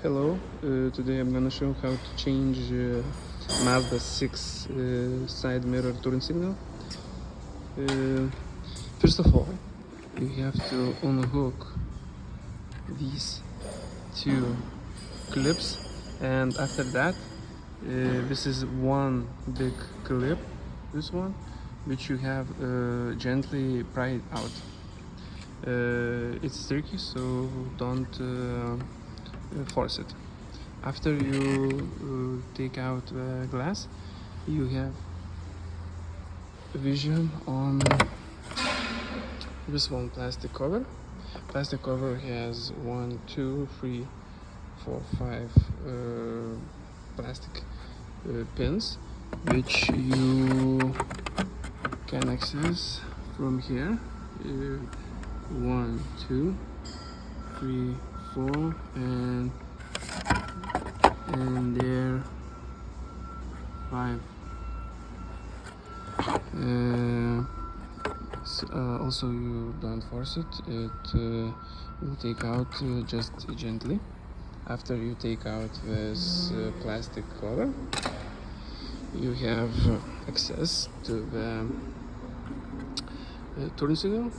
Hello, today I'm gonna show how to change Mazda 6 side mirror turn signal. Uh, First of all, you have to unhook these two clips, and after that, this is one big clip, this one, which you have gently pry it out. It's tricky, so don't force it. After you take out the glass, you have vision on this one plastic cover. Plastic cover has 1, 2, 3, 4, 5 plastic pins, which you can access from here. 1, 2, 3, 4, and there 5. Also, you don't force it. It will take out just gently. After you take out this plastic cover, you have access to the turn signal.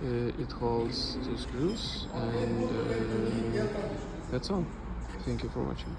It holds 2 screws, and that's all. Thank you for watching.